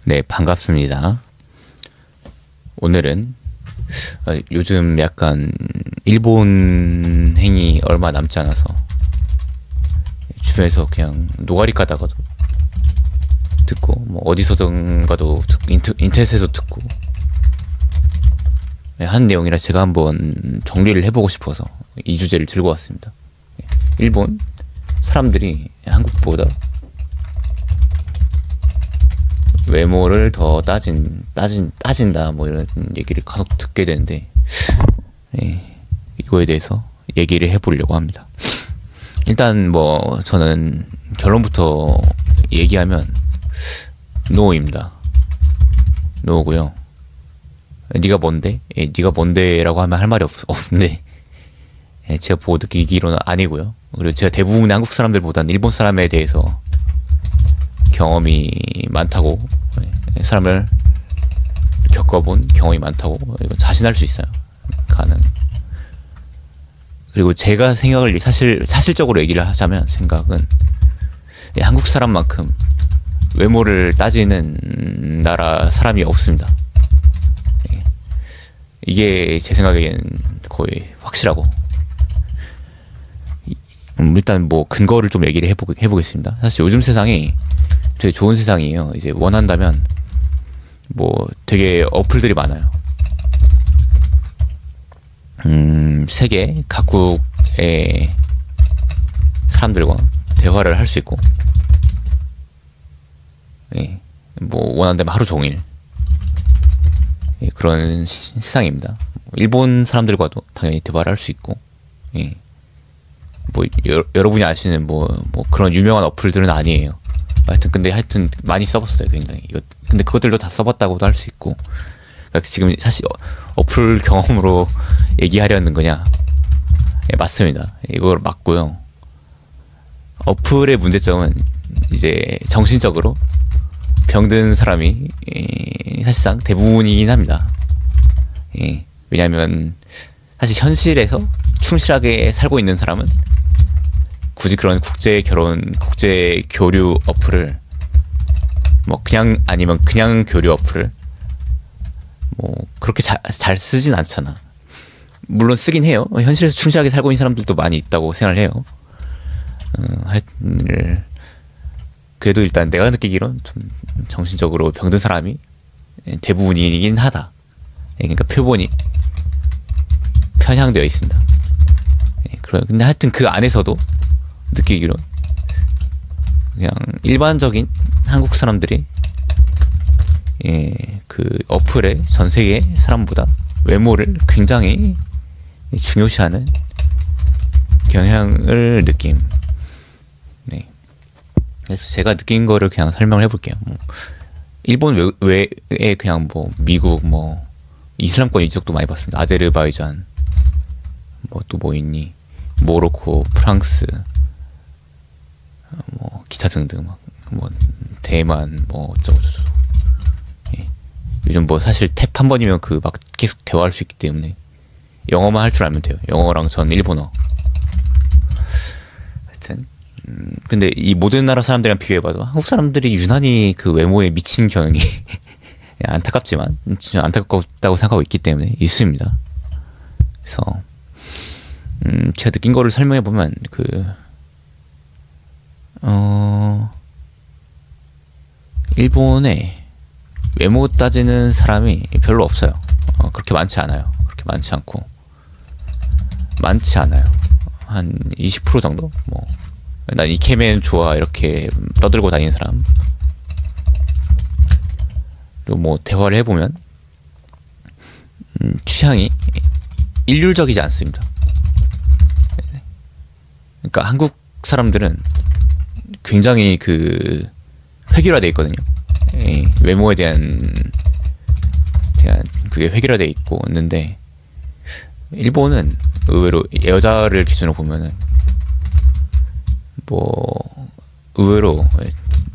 네, 반갑습니다. 오늘은 요즘 약간 일본 행이 얼마 남지 않아서 주변에서 그냥 노가리 까다가도 듣고 뭐 어디서든 가도 인터넷에서 듣고 한 내용이라 제가 한번 정리를 해보고 싶어서 이 주제를 들고 왔습니다. 일본 사람들이 한국보다 외모를 더 따진다 뭐 이런 얘기를 간혹 듣게 되는데 이거에 대해서 얘기를 해보려고 합니다. 일단 뭐 저는 결론부터 얘기하면 노입니다. 노고요. 네가 뭔데? 네가 뭔데라고 하면 할 말이 없는데 제가 보고 느끼기로는 아니고요. 그리고 제가 대부분의 한국 사람들보다는 일본 사람에 대해서 경험이 많다고, 사람을 겪어본 경험이 많다고 자신할 수 있어요. 가능. 그리고 제가 생각을 사실적으로 얘기를 하자면 생각은 한국 사람만큼 외모를 따지는 나라 사람이 없습니다. 이게 제 생각에는 거의 확실하고, 일단 뭐 근거를 좀 얘기를 해보겠습니다. 사실 요즘 세상이 되게 좋은 세상이에요. 이제 원한다면 뭐 되게 어플들이 많아요. 세계 각국의 사람들과 대화를 할 수 있고, 뭐 원한다면 하루 종일 그런 세상입니다. 일본 사람들과도 당연히 대화를 할 수 있고, 뭐 여러분이 아시는 뭐 그런 유명한 어플들은 아니에요. 하여튼 많이 써봤어요, 굉장히. 근데 그것들도 다 써봤다고도 할 수 있고. 그러니까 지금 사실 어플 경험으로 얘기하려는 거냐? 맞습니다. 이걸 맞고요. 어플의 문제점은 이제 정신적으로 병든 사람이 사실상 대부분이긴 합니다. 왜냐하면 사실 현실에서 충실하게 살고 있는 사람은 굳이 그런 국제 교류 어플을 뭐 아니면 그냥 교류 어플을 뭐 그렇게 잘 쓰진 않잖아. 물론 쓰긴 해요. 현실에서 충실하게 살고 있는 사람들도 많이 있다고 생각을 해요. 그래도 일단 내가 느끼기론 좀 정신적으로 병든 사람이 대부분이긴 하다. 그러니까 표본이 편향되어 있습니다. 근데 하여튼 그 안에서도 느끼기로 그냥 일반적인 한국 사람들이 그 어플의 전 세계 사람보다 외모를 굉장히 중요시하는 경향을 느낌. 그래서 제가 느낀 거를 그냥 설명을 해볼게요. 일본 외에 그냥 뭐 미국 뭐 이슬람권 이쪽도 많이 봤습니다. 아제르바이잔 뭐 또 뭐 있니? 모로코, 프랑스, 뭐 기타 등등 뭐 대만 뭐 어쩌고저쩌고. 요즘 뭐 사실 탭 한 번이면 그 막 계속 대화할 수 있기 때문에 영어만 할 줄 알면 돼요. 영어랑 전 일본어. 하여튼 근데 이 모든 나라 사람들이랑 비교해봐도 한국 사람들이 유난히 그 외모에 미친 경향이 안타깝지만 진짜 안타깝다고 생각하고 있기 때문에 있습니다. 그래서 제가 느낀 거를 설명해보면 일본에 외모 따지는 사람이 별로 없어요. 그렇게 많지 않아요. 그렇게 많지 않아요. 한 20% 정도? 뭐 난 이케멘 좋아 이렇게 떠들고 다니는 사람. 그리고 뭐 대화를 해보면 취향이 일률적이지 않습니다. 그러니까 한국 사람들은 굉장히 획일화되어 있거든요. 외모에 대한 그게 획일화되어 있는데 일본은 의외로 여자를 기준으로 보면은 뭐 의외로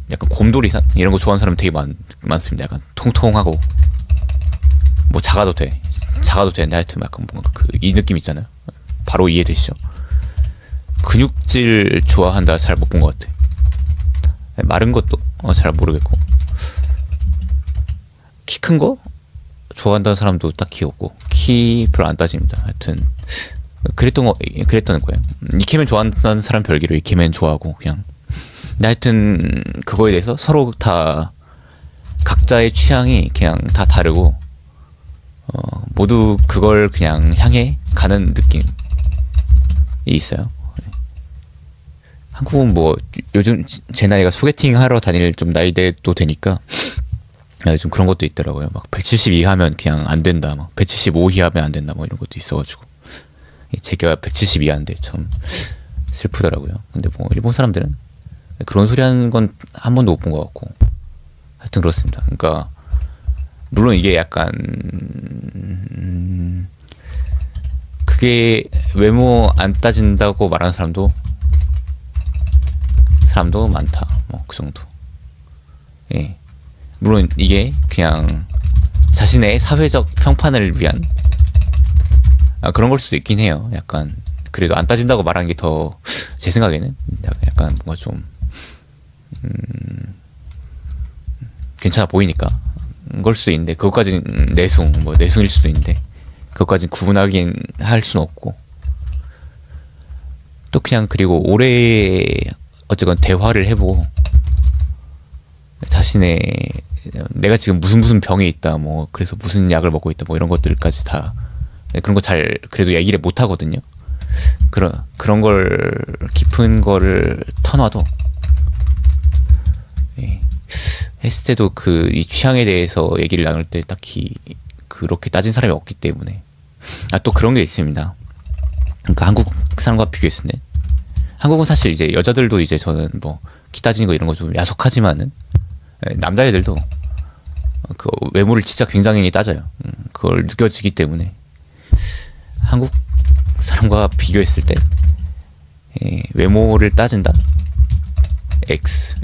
약간 곰돌이상 이런 거 좋아하는 사람 되게 많습니다. 약간 통통하고 뭐 작아도 되는데 하여튼 약간 뭔가 이 느낌 있잖아요. 바로 이해되시죠? 근육질 좋아한다 잘 못 본 것 같아. 마른 것도 잘 모르겠고 큰 거 좋아한다는 사람도 딱히 없고 키 별로 안 따집니다. 하여튼 그랬던 거예요. 이케맨 좋아한다는 사람 별개로 이케맨 좋아하고 그냥. 근데 하여튼 그거에 대해서 서로 다 각자의 취향이 그냥 다 다르고 모두 그걸 그냥 향해 가는 느낌이 있어요. 한국은 뭐 요즘 제 나이가 소개팅 하러 다닐 좀 나이대도 되니까 요즘 그런 것도 있더라고요. 막 170 이하면 그냥 안 된다, 막 175 이하면 안 된다, 뭐 이런 것도 있어가지고 제가 170 이하인데 참 슬프더라고요. 근데 뭐 일본 사람들은 그런 소리 하는 건 한 번도 못 본 것 같고 하여튼 그렇습니다. 그러니까 물론 이게 약간 그게 외모 안 따진다고 말하는 사람도 많다. 뭐 그 정도. 예. 물론 이게 그냥 자신의 사회적 평판을 위한 그런 걸 수도 있긴 해요. 약간 그래도 안 따진다고 말하는 게 더 제 생각에는 약간 뭔가 좀 괜찮아 보이니까 걸 수도 있는데 그것까지는 내숭일 수도 있는데 그것까지는 구분하긴 할 수는 없고 또 그냥 그리고 오래 어쨌건 대화를 해보고 자신의 내가 지금 무슨 병에 있다, 뭐 그래서 무슨 약을 먹고 있다, 뭐 이런 것들까지 다 그런 거 잘 그래도 얘기를 못 하거든요. 그런 걸 깊은 거를 터놔도 했을 때도 그 이 취향에 대해서 얘기를 나눌 때 딱히 그렇게 따진 사람이 없기 때문에 또 그런 게 있습니다. 그러니까 한국 사람과 비교했을 때 한국은 사실 이제 여자들도 이제 저는 뭐 키 따지는 거 이런 거 좀 야속하지만은 남자애들도 그 외모를 진짜 굉장히 따져요. 그걸 느껴지기 때문에 한국 사람과 비교했을 때 외모를 따진다? X.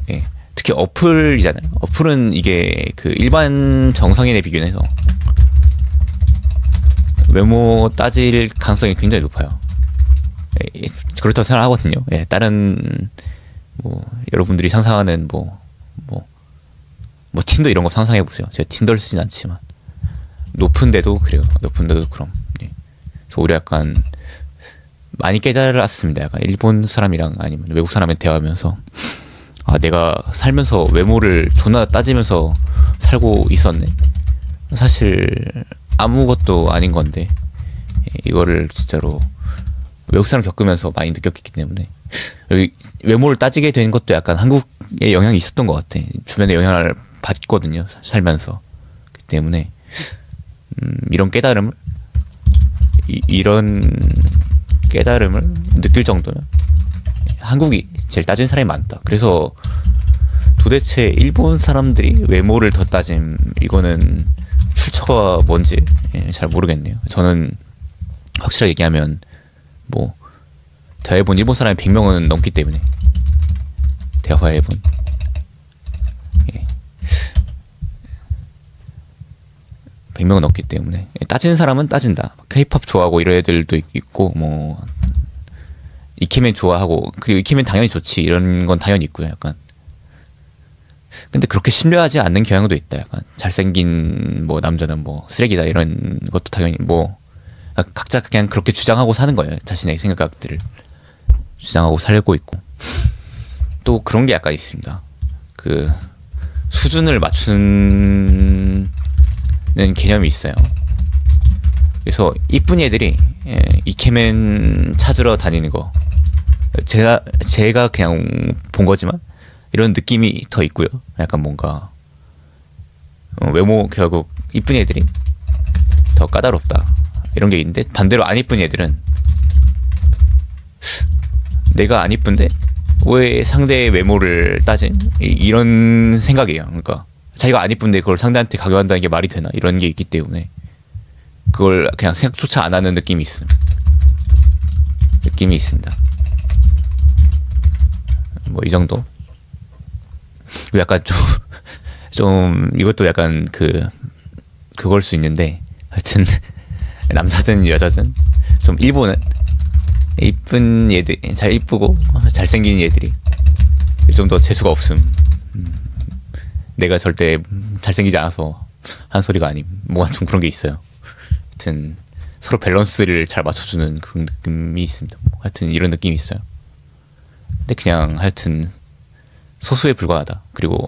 특히 어플이잖아요. 어플은 이게 그 일반 정상인에 비교해서 외모 따질 가능성이 굉장히 높아요. 그렇다고 생각하거든요. 다른 뭐 여러분들이 상상하는 뭐 틴더 이런 거 상상해 보세요. 제가 틴더를 쓰진 않지만 높은데도 그래요. 높은데도 그럼. 저 오히려 약간 많이 깨달았습니다. 약간 일본 사람이랑 아니면 외국 사람한테 대화하면서 내가 살면서 외모를 존나 따지면서 살고 있었네. 사실 아무것도 아닌 건데 이거를 진짜로 외국 사람 겪으면서 많이 느꼈기 때문에 외모를 따지게 된 것도 약간 한국의 영향이 있었던 것 같아. 주변에 영향을 받거든요, 살면서. 그렇기 때문에 이런 깨달음을 느낄 정도면 한국이 제일 따진 사람이 많다. 그래서 도대체 일본 사람들이 외모를 더 따짐, 이거는 출처가 뭔지 잘 모르겠네요. 저는 확실하게 얘기하면 뭐 대화해본 일본 사람이 100명은 넘기 때문에 대화해본 100명은 넘기 때문에 따지는 사람은 따진다. K-pop 좋아하고 이런 애들도 있고 뭐 이케맨 좋아하고 그리고 이케맨 당연히 좋지 이런 건 당연히 있고요. 약간 근데 그렇게 신뢰하지 않는 경향도 있다. 약간 잘생긴 뭐 남자는 뭐 쓰레기다 이런 것도 당연히 뭐 각자 그냥 그렇게 주장하고 사는 거예요. 자신의 생각들을 주장하고 살고 있고 또 그런 게 약간 있습니다. 그 수준을 맞추는 개념이 있어요. 그래서 이쁜 애들이 이케맨 찾으러 다니는 거 제가 그냥 본 거지만 이런 느낌이 더 있고요. 약간 뭔가 외모 결국 이쁜 애들이 더 까다롭다 이런 게 있는데 반대로 안 이쁜 애들은 내가 안 이쁜데 왜 상대의 외모를 따진 이런 생각이에요. 그러니까 자기가 안 이쁜데 그걸 상대한테 강요한다는 게 말이 되나 이런 게 있기 때문에 그걸 그냥 생각조차 안 하는 느낌이 있습니다. 뭐 이 정도. 약간 좀 이것도 약간 그걸 수 있는데 하여튼 남자든 여자든 좀 일본은 이쁜 얘들 잘 이쁘고 잘생긴 얘들이 좀 더 재수가 없음. 내가 절대 잘생기지 않아서 한 소리가 아님. 뭔가 좀 그런 게 있어요. 하여튼 서로 밸런스를 잘 맞춰주는 그런 느낌이 있습니다. 뭐 하여튼 이런 느낌이 있어요. 근데 그냥 하여튼 소수에 불과하다. 그리고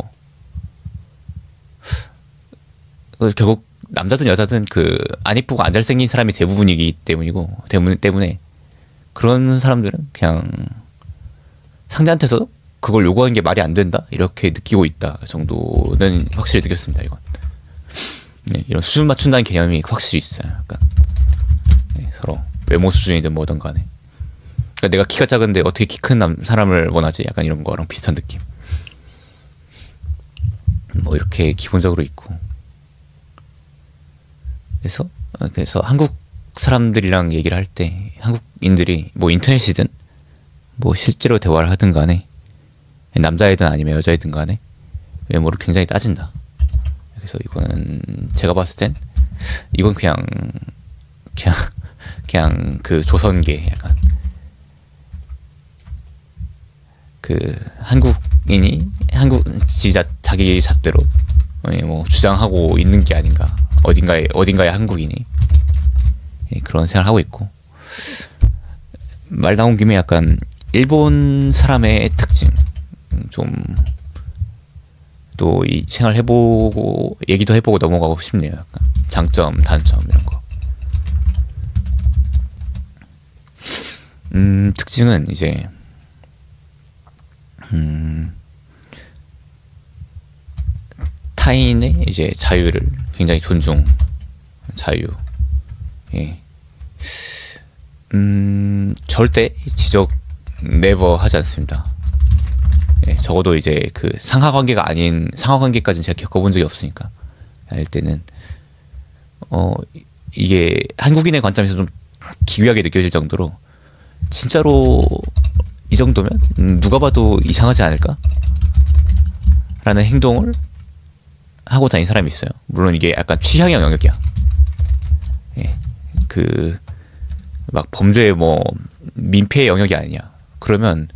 결국 남자든 여자든 그 안 이쁘고 안 잘생긴 사람이 대부분이기 때문에 그런 사람들은 그냥 상대한테서 그걸 요구하는 게 말이 안 된다 이렇게 느끼고 있다 정도는 확실히 느꼈습니다. 이건 네, 이런 수준 맞춘다는 개념이 확실히 있어요. 약간 네, 서로 외모 수준이든 뭐든 간에 그러니까 내가 키가 작은데 어떻게 키 큰 사람을 원하지? 약간 이런 거랑 비슷한 느낌. 뭐 이렇게 기본적으로 있고 그래서 한국 사람들이랑 얘기를 할 때 한국인들이 뭐 인터넷이든 뭐 실제로 대화를 하든 간에 남자이든 아니면 여자이든 간에 외모를 굉장히 따진다. 그래서 이거는 제가 봤을 땐 이건 그냥 그 조선계 약간 그 한국인이 자기 잣대로 뭐 주장하고 있는 게 아닌가. 어딘가의 한국인이 그런 생각을 하고 있고 말 나온 김에 약간 일본 사람의 특징 좀 또 이 생활 해보고 얘기도 해보고 넘어가고 싶네요. 약간 장점, 단점 이런 거. 특징은 이제 타인의 이제 자유를 굉장히 자유. 예. 절대 지적 never 하지 않습니다. 예, 적어도 이제 그 상하관계가 아닌 상하관계까지는 제가 겪어본 적이 없으니까 할 때는 이게 한국인의 관점에서 좀 기괴하게 느껴질 정도로 진짜로 이 정도면 누가 봐도 이상하지 않을까? 라는 행동을 하고 다니는 사람이 있어요. 물론 이게 약간 취향의 영역이야. 예, 그 막 범죄의 뭐 민폐의 영역이 아니냐. 그러면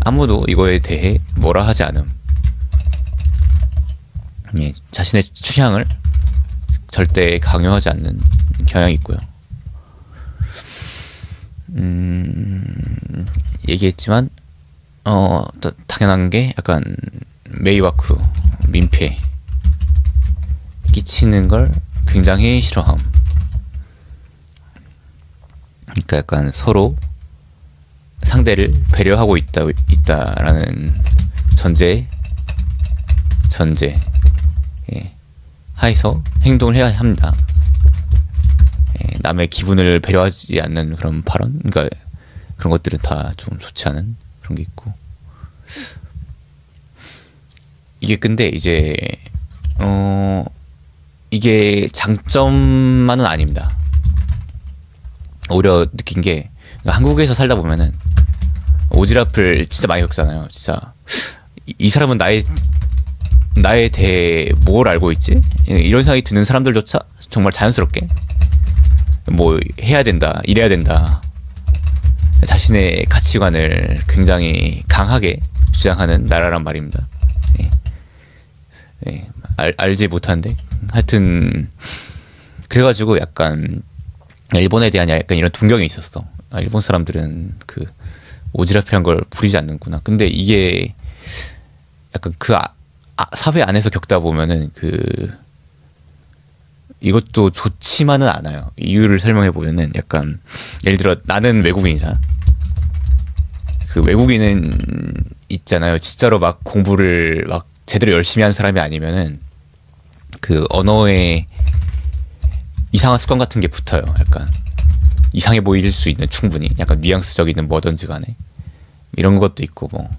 아무도 이거에 대해 뭐라 하지 않음. 예, 자신의 취향을 절대 강요하지 않는 경향이 있고요. 얘기했지만 당연한 게 약간 메이와쿠 민폐 끼치는 걸 굉장히 싫어함. 그러니까 약간 서로 상대를 배려하고 있다라는 전제 예, 하에서 행동을 해야 합니다. 예, 남의 기분을 배려하지 않는 그런 발언, 그러니까 그런 것들은 다 좀 좋지 않은 그런 게 있고 이게 근데 이제 이게 장점만은 아닙니다. 오히려 느낀 게 한국에서 살다 보면은 오지랖을 진짜 많이 겪잖아요. 진짜 이 사람은 나에 대해 뭘 알고 있지? 이런 생각이 드는 사람들조차 정말 자연스럽게 뭐 해야 된다, 이래야 된다, 자신의 가치관을 굉장히 강하게 주장하는 나라란 말입니다. 예. 예. 알지 못하는데 하여튼 그래가지고 약간 일본에 대한 약간 이런 동경이 있었어. 일본 사람들은 그 오지랖이란 걸 부리지 않는구나. 근데 이게 약간 그 사회 안에서 겪다 보면은 이것도 좋지만은 않아요. 이유를 설명해 보면은 약간 예를 들어 나는 외국인이잖아. 그 외국인은 있잖아요. 진짜로 막 공부를 막 제대로 열심히 한 사람이 아니면은 그 언어에 이상한 습관 같은 게 붙어요. 약간 이상해 보일 수 있는 충분히 약간 뉘앙스적이든 뭐든지 간에 이런 것도 있고 뭐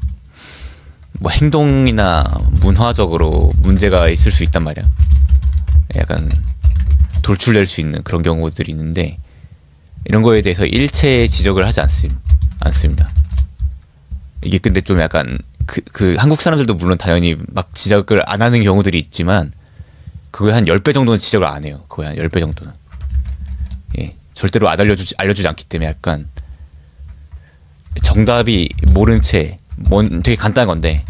행동이나 문화적으로 문제가 있을 수 있단 말이야. 약간 돌출될 수 있는 그런 경우들이 있는데 이런 거에 대해서 일체 지적을 하지 않습니다. 이게 근데 좀 약간 그 한국 사람들도 물론 당연히 막 지적을 안 하는 경우들이 있지만 그거의 한 10배 정도는 지적을 안 해요. 거의 한 10배 정도는. 예. 절대로 알려주지 않기 때문에 약간 정답이 모른 채 되게 간단한 건데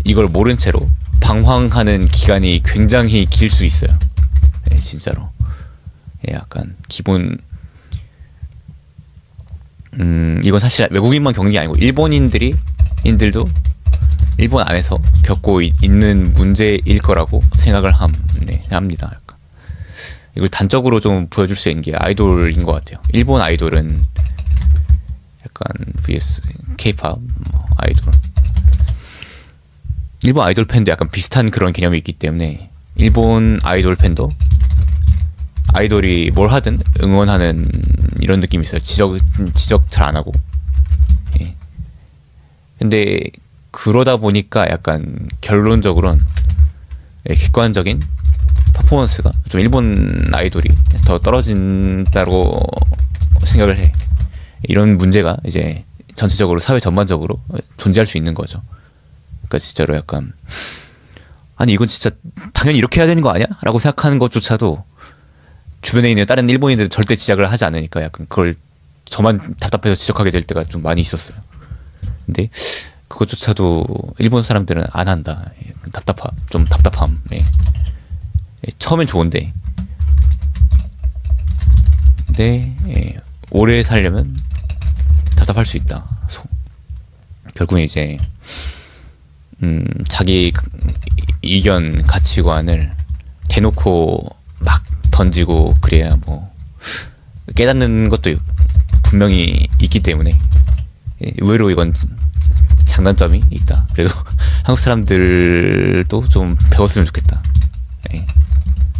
이걸 모른 채로 방황하는 기간이 굉장히 길 수 있어요. 예, 진짜로. 예, 약간 기본 이건 사실 외국인만 겪는 게 아니고 인들도 일본 안에서 겪고 있는 문제일 거라고 생각을 합니다. 약간. 이걸 단적으로 좀 보여줄 수 있는 게 아이돌인 것 같아요. 일본 아이돌은 약간 vs K-pop 아이돌. 일본 아이돌 팬도 약간 비슷한 그런 개념이 있기 때문에 일본 아이돌 팬도 아이돌이 뭘 하든 응원하는 이런 느낌이 있어요. 지적 잘 안 하고. 예. 근데 그러다 보니까 약간 결론적으로는 객관적인 퍼포먼스가 좀 일본 아이돌이 더 떨어진다고 생각을 해. 이런 문제가 이제 전체적으로 사회 전반적으로 존재할 수 있는 거죠. 그러니까 진짜로 약간 아니 이건 진짜 당연히 이렇게 해야 되는 거 아니야? 라고 생각하는 것조차도 주변에 있는 다른 일본인들은 절대 지적을 하지 않으니까 약간 그걸 저만 답답해서 지적하게 될 때가 좀 많이 있었어요. 근데 그것조차도 일본 사람들은 안 한다. 좀 답답함. 예. 처음엔 좋은데 근데 오래 살려면 답답할 수 있다. 결국에 이제 자기 이견 가치관을 대놓고 막 던지고 그래야 뭐 깨닫는 것도 분명히 있기 때문에 의외로 이건 장단점이 있다. 그래도 한국 사람들도 좀 배웠으면 좋겠다.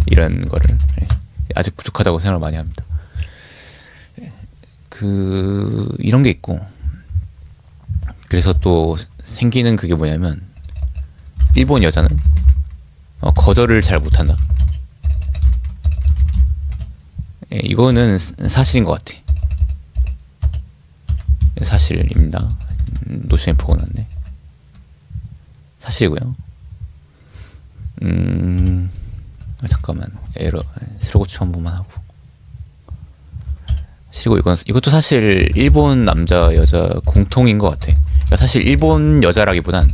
이런 거를 아직 부족하다고 생각을 많이 합니다. 이런 게 있고 그래서 또 생기는 그게 뭐냐면 일본 여자는 거절을 잘 못한다. 이거는 사실인 것 같아. 사실입니다. 노션에 보고났네. 사실이고요. 잠깐만 에러 새로 고추 한 번만 하고. 그리고 이것도 사실 일본 남자 여자 공통인 것 같아. 그러니까 사실 일본 여자라기보단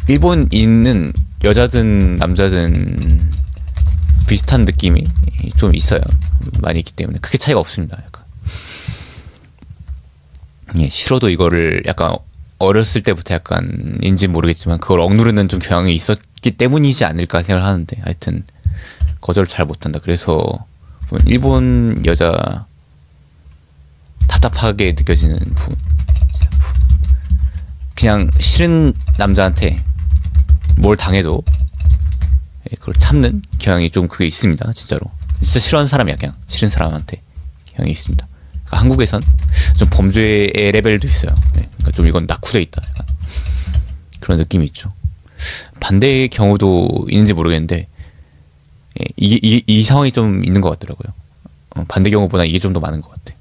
일본 있는 여자든 남자든 비슷한 느낌이 좀 있어요. 많이 있기 때문에 크게 차이가 없습니다. 약간. 예, 싫어도 이거를 약간 어렸을 때부터 약간인지 모르겠지만 그걸 억누르는 좀 경향이 있었기 때문이지 않을까 생각을 하는데 하여튼 거절을 잘 못한다. 그래서 일본 여자 답답하게 느껴지는 부분. 그냥 싫은 남자한테 뭘 당해도 그걸 참는 경향이 좀 그게 있습니다. 진짜로. 진짜 싫어하는 사람이야. 그냥 싫은 사람한테 경향이 있습니다. 그러니까 한국에선 좀 범죄의 레벨도 있어요. 그러니까 좀 이건 낙후돼 있다. 약간 그런 느낌이 있죠. 반대의 경우도 있는지 모르겠는데 이 상황이 좀 있는 것 같더라고요. 반대 경우보다 이게 좀 더 많은 것 같아.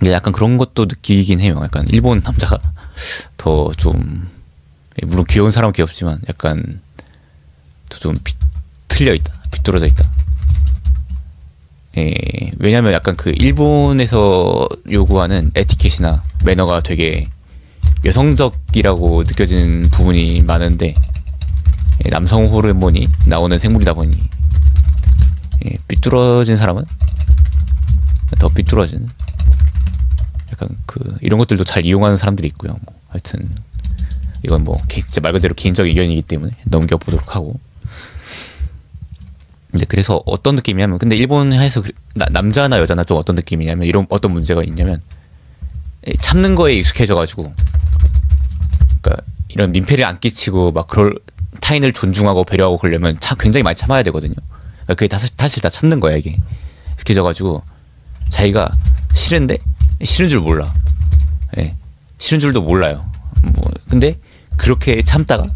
약간 그런 것도 느끼긴 해요. 약간 일본 남자가 더 좀 물론 귀여운 사람은 귀엽지만 약간 더 좀 틀려 있다, 비뚤어져 있다. 왜냐면 약간 그 일본에서 요구하는 에티켓이나 매너가 되게 여성적이라고 느껴지는 부분이 많은데 남성 호르몬이 나오는 생물이다 보니 삐뚤어진 사람은 더 삐뚤어지는 약간 이런 것들도 잘 이용하는 사람들이 있고요. 뭐 하여튼 이건 뭐 진짜 말 그대로 개인적 의견이기 때문에 넘겨보도록 하고. 근데 그래서 어떤 느낌이냐면 근데 일본에서 남자나 여자나 좀 어떤 느낌이냐면 이런 어떤 문제가 있냐면 참는 거에 익숙해져가지고 그러니까 이런 민폐를 안 끼치고 막 그럴 타인을 존중하고 배려하고 그러려면 굉장히 많이 참아야 되거든요. 그러니까 그게 사실 다 참는 거야 이게. 익숙해져가지고 자기가 싫은데 싫은 줄 몰라. 싫은 줄도 몰라요. 뭐 근데 그렇게 참다가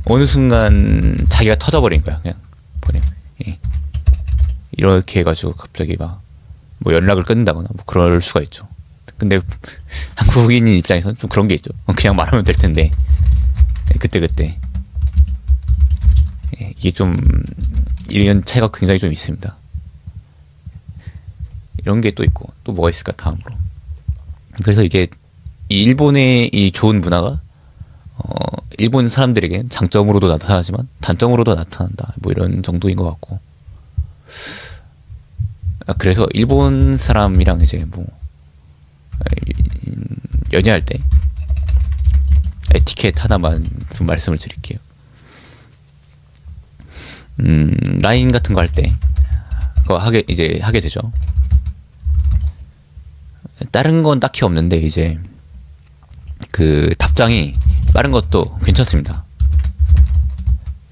어느 순간 자기가 터져버린 거야. 그냥 버림. 이렇게 해가지고 갑자기 막 뭐 연락을 끊는다거나 뭐 그럴 수가 있죠. 근데 한국인인 입장에서는 좀 그런 게 있죠. 그냥 말하면 될 텐데 그때 이게 좀 이런 차이가 굉장히 좀 있습니다. 이런 게 또 있고 또 뭐가 있을까 다음으로. 그래서 이게 이 일본의 이 좋은 문화가 일본 사람들에겐 장점으로도 나타나지만 단점으로도 나타난다. 뭐 이런 정도인 것 같고. 그래서 일본 사람이랑 이제 뭐 연애할 때 에티켓 하나만 좀 말씀을 드릴게요. 라인 같은 거 할 때 그거 하게 되죠. 다른 건 딱히 없는데 이제 그 답장이 빠른 것도 괜찮습니다.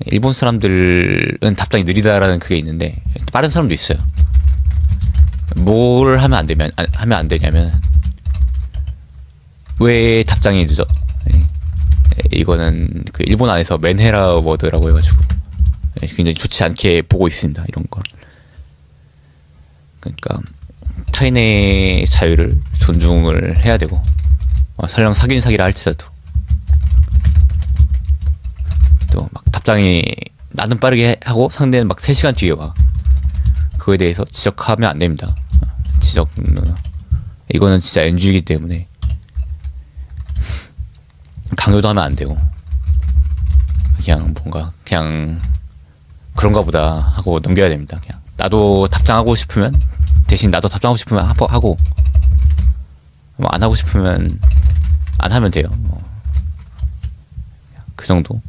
일본 사람들은 답장이 느리다라는 그게 있는데 빠른 사람도 있어요. 뭘 하면 안 되냐면 왜 답장이 늦어? 이거는 그 일본 안에서 맨헤라 워드라고 해가지고 굉장히 좋지 않게 보고 있습니다. 이런 걸. 그러니까 타인의 자유를 존중을 해야 되고 설령 사귀는 사기라 할지라도 또 막 답장이 나는 빠르게 하고 상대는 막 3시간 뒤에 와. 그거에 대해서 지적하면 안 됩니다. 지적은 이거는 진짜 NG이기 때문에 강요도 하면 안 되고 그냥 뭔가 그냥 그런가 보다 하고 넘겨야 됩니다. 그냥 나도 답장하고 싶으면 대신 나도 답장하고 싶으면 하고 뭐 안 하고 싶으면 안 하면 돼요. 뭐 그 정도.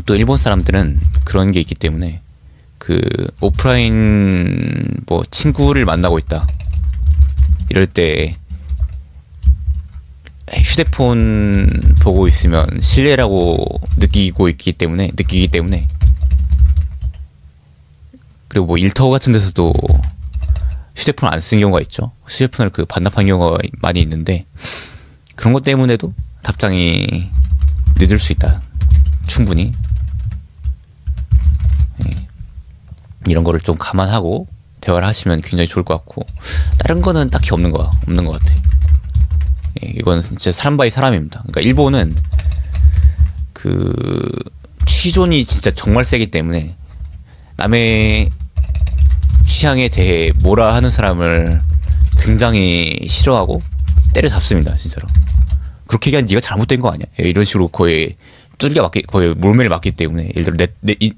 또 일본 사람들은 그런 게 있기 때문에 그 오프라인 뭐 친구를 만나고 있다 이럴 때 휴대폰 보고 있으면 실례라고 느끼기 때문에 그리고 뭐 일터 같은 데서도 휴대폰 안 쓰는 경우가 있죠. 휴대폰을 그 반납한 경우가 많이 있는데 그런 것 때문에도 답장이 늦을 수 있다. 충분히. 이런 거를 좀 감안하고 대화를 하시면 굉장히 좋을 것 같고 다른 거는 딱히 없는 것 같아. 이거는 진짜 사람 바이 사람입니다. 그러니까 일본은 그 취존이 진짜 정말 세기 때문에 남의 취향에 대해 뭐라 하는 사람을 굉장히 싫어하고 때려잡습니다. 진짜로. 그렇게 얘기하면 네가 잘못된 거 아니야? 이런 식으로 거의 뚜리가 맞기, 거의 몰매를 맞기 때문에 예를 들어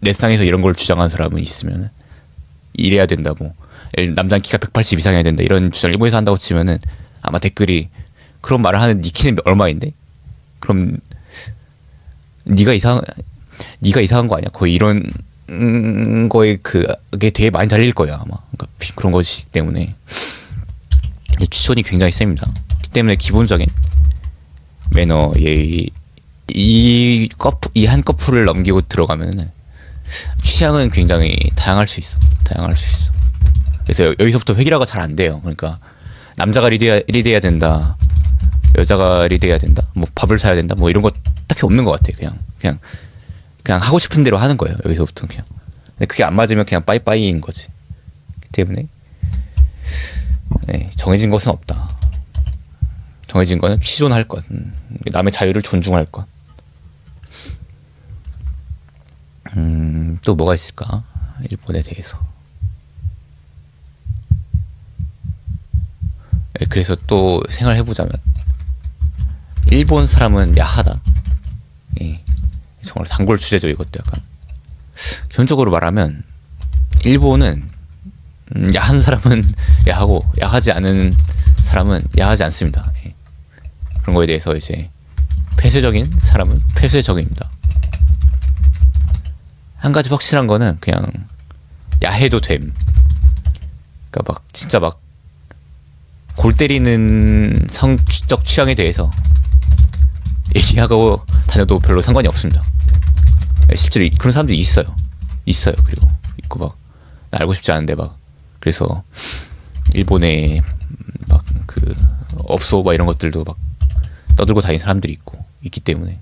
내 쌍에서 이런 걸 주장하는 사람은 있으면 이래야 된다 뭐 남자는 키가 180 이상해야 된다 이런 주장을 일본에서 한다고 치면은 아마 댓글이 그런 말을 하는 니 키는 얼마인데? 그럼 네가 이상한 거 아니야? 거의 이런 거에 그게 되게 많이 달릴 거야 아마. 그러니까 그런 것이기 때문에 취존이 굉장히 셉니다. 그렇기 때문에 기본적인 매너, 예의 이 한 커플을 넘기고 들어가면은 취향은 굉장히 다양할 수 있어. 그래서 여기서부터 획일화가 잘 안 돼요. 그러니까 남자가 리드해야 된다, 여자가 리드해야 된다, 뭐 밥을 사야 된다, 뭐 이런 거 딱히 없는 것 같아. 그냥 하고 싶은 대로 하는 거예요. 여기서부터 그냥. 근데 그게 안 맞으면 그냥 빠이빠이인 거지. 때문에 정해진 것은 없다. 정해진 거는 취존할 것, 남의 자유를 존중할 것. 또 뭐가 있을까? 일본에 대해서. 그래서 또 생각해보자면 일본 사람은 야하다. 정말 단골 주제죠. 이것도 약간 기본적으로 말하면 일본은 야한 사람은 야하고 야하지 않은 사람은 야하지 않습니다. 그런 거에 대해서 이제 폐쇄적인 사람은 폐쇄적입니다. 한 가지 확실한 거는 그냥 야해도 됨. 그러니까 막 진짜 막 골 때리는 성적 취향에 대해서 얘기하고 다녀도 별로 상관이 없습니다. 실제로 그런 사람들이 있어요. 그리고 있고 막 나 알고 싶지 않은데 막 그래서 일본에 막 그 업소 막 이런 것들도 막 떠들고 다니는 사람들이 있기 때문에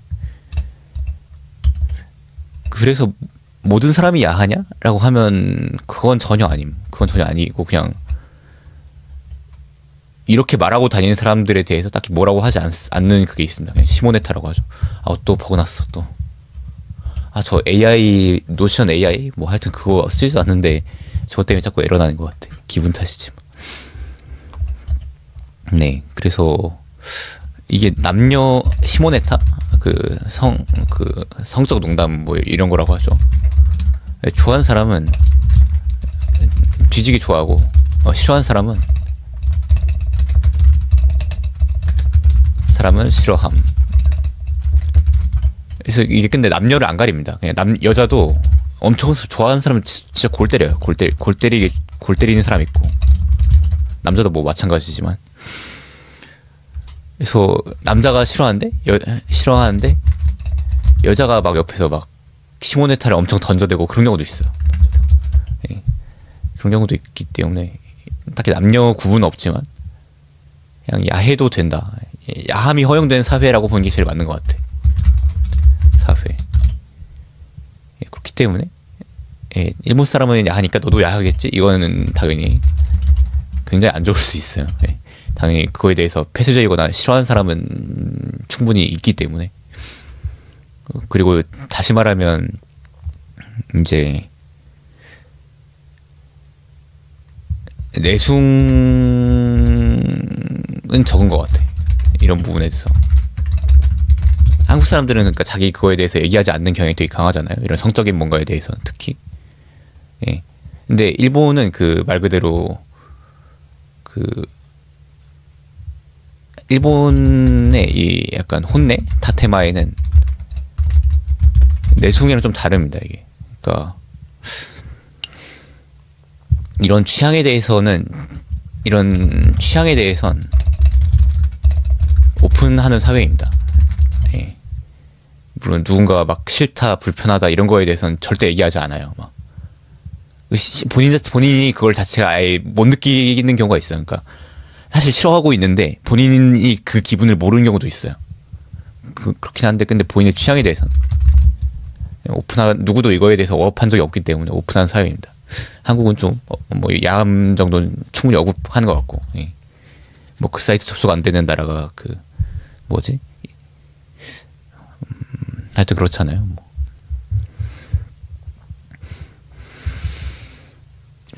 그래서 모든 사람이 야하냐라고 하면 그건 전혀 아니고 그냥 이렇게 말하고 다니는 사람들에 대해서 딱히 뭐라고 하지 않는 그게 있습니다. 그냥 시모네타라고 하죠. 또 보고 났어 또. 저 AI 노션 AI 뭐 하여튼 그거 쓰지도 않는데 저 때문에 자꾸 에러 나는 것 같아. 기분 탓이지. 네, 그래서 이게 남녀 시모네타 성적 농담 뭐 이런 거라고 하죠. 좋아하는 사람은 뒤지게 좋아하고 싫어하는 사람은 싫어함. 그래서 이게 근데 남녀를 안 가립니다. 그냥 여자도 엄청 좋아하는 사람은 진짜 골 때려요. 골 때리는 사람 있고, 남자도 뭐 마찬가지지만. 그래서 남자가 싫어하는데 여자가 막 옆에서 막 시모네타를 엄청 던져대고 그런 경우도 있어요. 예. 그런 경우도 있기 때문에 딱히 남녀 구분은 없지만 그냥 야해도 된다. 야함이 허용되는 사회라고 보는 게 제일 맞는 것 같아. 사회. 예, 그렇기 때문에 일본 사람은 야하니까 너도 야하겠지? 이거는 당연히 굉장히 안 좋을 수 있어요. 예. 당연히 그거에 대해서 폐쇄적이거나 싫어하는 사람은 충분히 있기 때문에. 그리고 다시 말하면 이제 내숭은 적은 것 같아. 이런 부분에 대해서. 한국 사람들은 그러니까 자기 그거에 대해서 얘기하지 않는 경향이 되게 강하잖아요. 이런 성적인 뭔가에 대해서 특히. 예. 근데 일본은 그 말 그대로 일본의 이 약간 혼내 타테마에는 내숭이랑 좀 다릅니다. 이게. 그러니까 이런 취향에 대해선 오픈하는 사회입니다. 네. 물론 누군가가 막 싫다, 불편하다 이런 거에 대해서는 절대 얘기하지 않아요. 막 본인이 그걸 자체가 아예 못 느끼는 경우가 있어요. 그러니까 사실 싫어하고 있는데 본인이 그 기분을 모르는 경우도 있어요. 그렇긴 한데 근데 본인의 취향에 대해서는 누구도 이거에 대해서 억압한 적이 없기 때문에 오픈한 사회입니다. 한국은 좀 뭐 야함 정도는 충분히 억압하는 것 같고, 예. 뭐 그 사이트 접속 안 되는 나라가 하여튼 그렇잖아요. 뭐.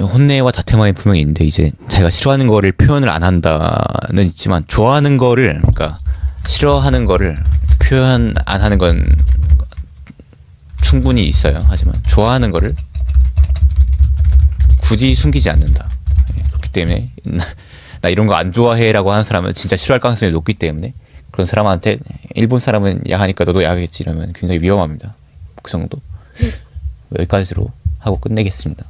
혼내와 다테마에 분명히 있는데 이제 자기가 싫어하는 거를 표현을 안 한다는 있지만 좋아하는 거를, 그러니까 싫어하는 거를 표현 안 하는 건 충분히 있어요. 하지만 좋아하는 거를 굳이 숨기지 않는다. 그렇기 때문에 나 이런 거 안 좋아해라고 하는 사람은 진짜 싫어할 가능성이 높기 때문에 그런 사람한테 일본 사람은 야하니까 너도 야하겠지 이러면 굉장히 위험합니다. 그 정도. 여기까지로 하고 끝내겠습니다.